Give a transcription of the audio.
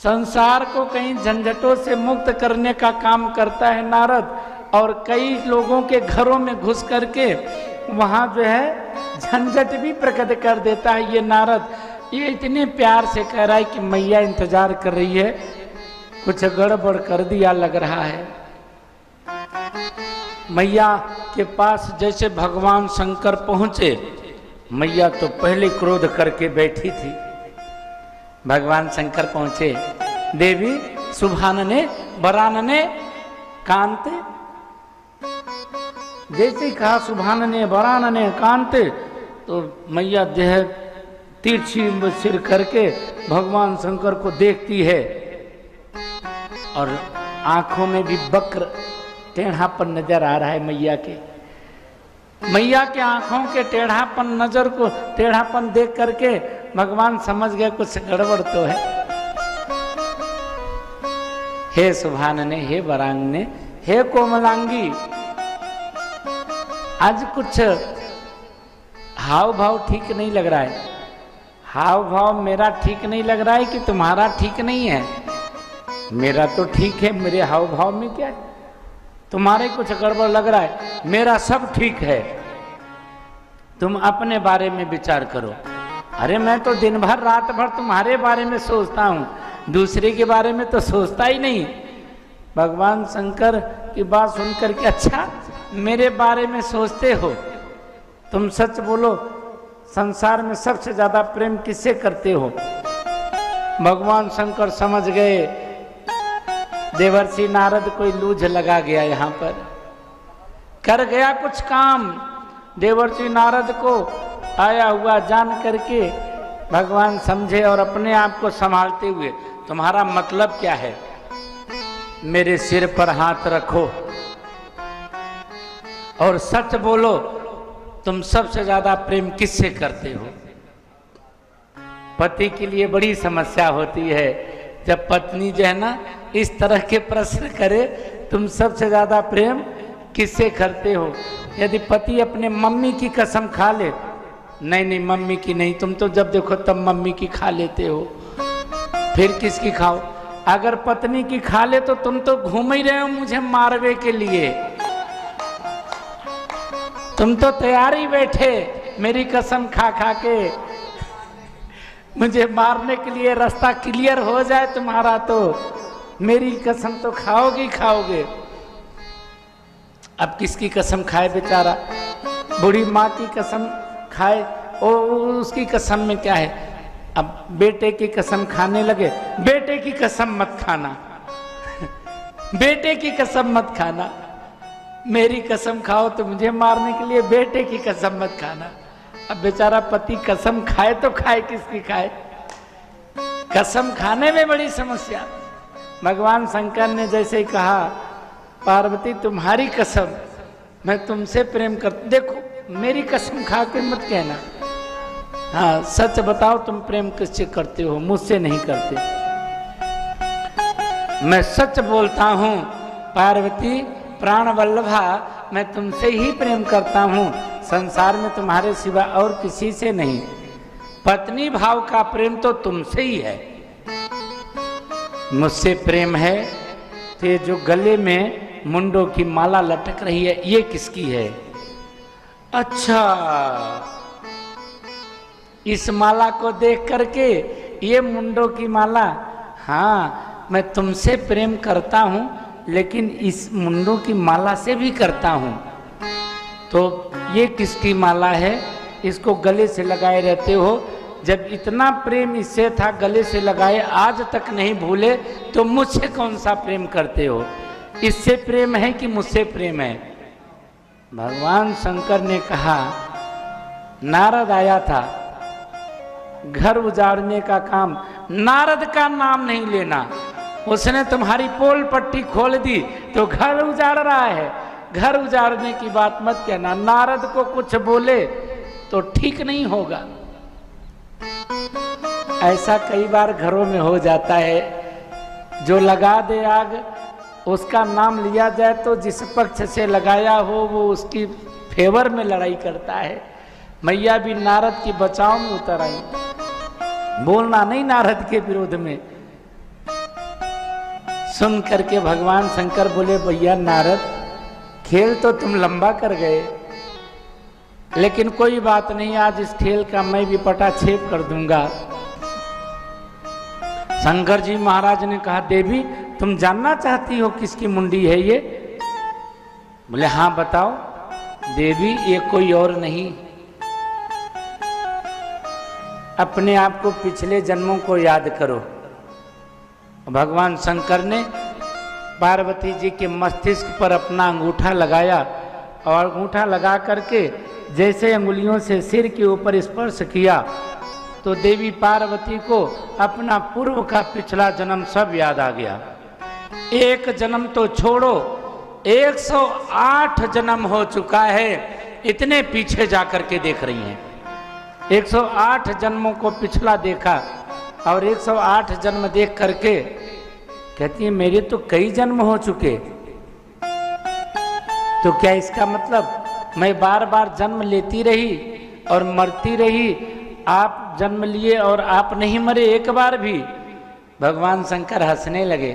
संसार को कहीं झंझटों से मुक्त करने का काम करता है नारद, और कई लोगों के घरों में घुस करके वहाँ जो है झंझट भी प्रकट कर देता है ये नारद। ये इतने प्यार से कह रहा है कि मैया इंतजार कर रही है, कुछ गड़बड़ कर दिया लग रहा है। मैया के पास जैसे भगवान शंकर पहुंचे, मैया तो पहले क्रोध करके बैठी थी। भगवान शंकर पहुंचे, देवी शुभानने वरानने कांते, जैसे कहा शुभानने वरानने कांते, तो मैया जो है तिरछी सिर करके भगवान शंकर को देखती है, और आंखों में भी वक्र टेढ़ापन नजर आ रहा है मैया के। मैया के आंखों के टेढ़ापन देख करके भगवान समझ गए कुछ गड़बड़ तो है। हे सुभानने, हे वरांगने, हे कोमलांगी, आज कुछ हाव भाव ठीक नहीं लग रहा है। हाव भाव मेरा ठीक नहीं लग रहा है कि तुम्हारा ठीक नहीं है? मेरा तो ठीक है, मेरे हाव भाव में क्या है? तुम्हारे कुछ गड़बड़ लग रहा है, मेरा सब ठीक है। तुम अपने बारे में विचार करो। अरे मैं तो दिन भर रात भर तुम्हारे बारे में सोचता हूँ, दूसरे के बारे में तो सोचता ही नहीं। भगवान शंकर की बात सुनकर के, अच्छा मेरे बारे में सोचते हो? तुम सच बोलो, संसार में सबसे ज्यादा प्रेम किससे करते हो? भगवान शंकर समझ गए देवर्षि नारद कोई लूझ लगा गया, यहाँ पर कर गया कुछ काम। देवर्षि नारद को आया हुआ जान करके भगवान समझे, और अपने आप को संभालते हुए, तुम्हारा मतलब क्या है? मेरे सिर पर हाथ रखो और सच बोलो, तुम सबसे ज्यादा प्रेम किससे करते हो? पति के लिए बड़ी समस्या होती है जब पत्नी जो है ना इस तरह के प्रश्न करे, तुम सबसे ज्यादा प्रेम किससे करते हो? यदि पति अपने मम्मी की कसम खा ले, नहीं नहीं मम्मी की नहीं, तुम तो जब देखो तब मम्मी की खा लेते हो, फिर किसकी खाओ? अगर पत्नी की खा ले तो तुम तो घूम ही रहे हो मुझे मारने के लिए, तुम तो तैयार ही बैठे मेरी कसम खा खा के मुझे मारने के लिए। रास्ता क्लियर हो जाए तुम्हारा तो मेरी कसम तो खाओगे खाओगे। अब किसकी कसम खाए बेचारा? बूढ़ी माँ की कसम खाए, और उसकी कसम में क्या है? अब बेटे की कसम खाने लगे, बेटे की कसम मत खाना बेटे की कसम मत खाना, मेरी कसम खाओ तो मुझे मारने के लिए, बेटे की कसम मत खाना। अब बेचारा पति कसम खाए तो खाए किसकी खाए? कसम खाने में बड़ी समस्या। भगवान शंकर ने जैसे ही कहा, पार्वती तुम्हारी कसम, मैं तुमसे प्रेम कर, देखो मेरी कसम खा के मत कहना, हाँ सच बताओ तुम प्रेम किससे करते हो? मुझसे नहीं करते। मैं सच बोलता हूँ पार्वती प्राण वल्लभा, मैं तुमसे ही प्रेम करता हूँ, संसार में तुम्हारे सिवा और किसी से नहीं। पत्नी भाव का प्रेम तो तुमसे ही है, मुझसे प्रेम है। तो ये जो गले में मुंडों की माला लटक रही है, ये किसकी है? अच्छा, इस माला को देख करके ये मुंडों की माला, हाँ मैं तुमसे प्रेम करता हूँ, लेकिन इस मुंडों की माला से भी करता हूँ। तो ये किसकी माला है? इसको गले से लगाए रहते हो, जब इतना प्रेम इससे था गले से लगाए आज तक नहीं भूले, तो मुझसे कौन सा प्रेम करते हो? इससे प्रेम है कि मुझसे प्रेम है? भगवान शंकर ने कहा, नारद आया था घर उजाड़ने का काम, नारद का नाम नहीं लेना, उसने तुम्हारी पोल पट्टी खोल दी तो घर उजाड़ रहा है, घर उजाड़ने की बात मत कहना। नारद को कुछ बोले तो ठीक नहीं होगा। ऐसा कई बार घरों में हो जाता है, जो लगा दे आग उसका नाम लिया जाए तो जिस पक्ष से लगाया हो वो उसकी फेवर में लड़ाई करता है। मैया भी नारद की बचाव में उतर आई, बोलना नहीं नारद के विरोध में, सुन करके भगवान शंकर बोले, भैया नारद, खेल तो तुम लंबा कर गए, लेकिन कोई बात नहीं, आज इस खेल का मैं भी पटाक्षेप कर दूंगा। शंकर जी महाराज ने कहा, देवी तुम जानना चाहती हो किसकी मुंडी है ये? बोले हाँ बताओ। देवी ये कोई और नहीं, अपने आप को पिछले जन्मों को याद करो। भगवान शंकर ने पार्वती जी के मस्तिष्क पर अपना अंगूठा लगाया और अंगूठा लगा करके जैसे अंगुलियों से सिर के ऊपर स्पर्श किया तो देवी पार्वती को अपना पूर्व का पिछला जन्म सब याद आ गया। एक जन्म तो छोड़ो, 108 जन्म हो चुका है, इतने पीछे जाकर के देख रही हैं। 108 जन्मों को पिछला देखा और 108 जन्म देख करके कहती है, मेरे तो कई जन्म हो चुके, तो क्या इसका मतलब मैं बार बार जन्म लेती रही और मरती रही, आप जन्म लिए और आप नहीं मरे एक बार भी? भगवान शंकर हंसने लगे।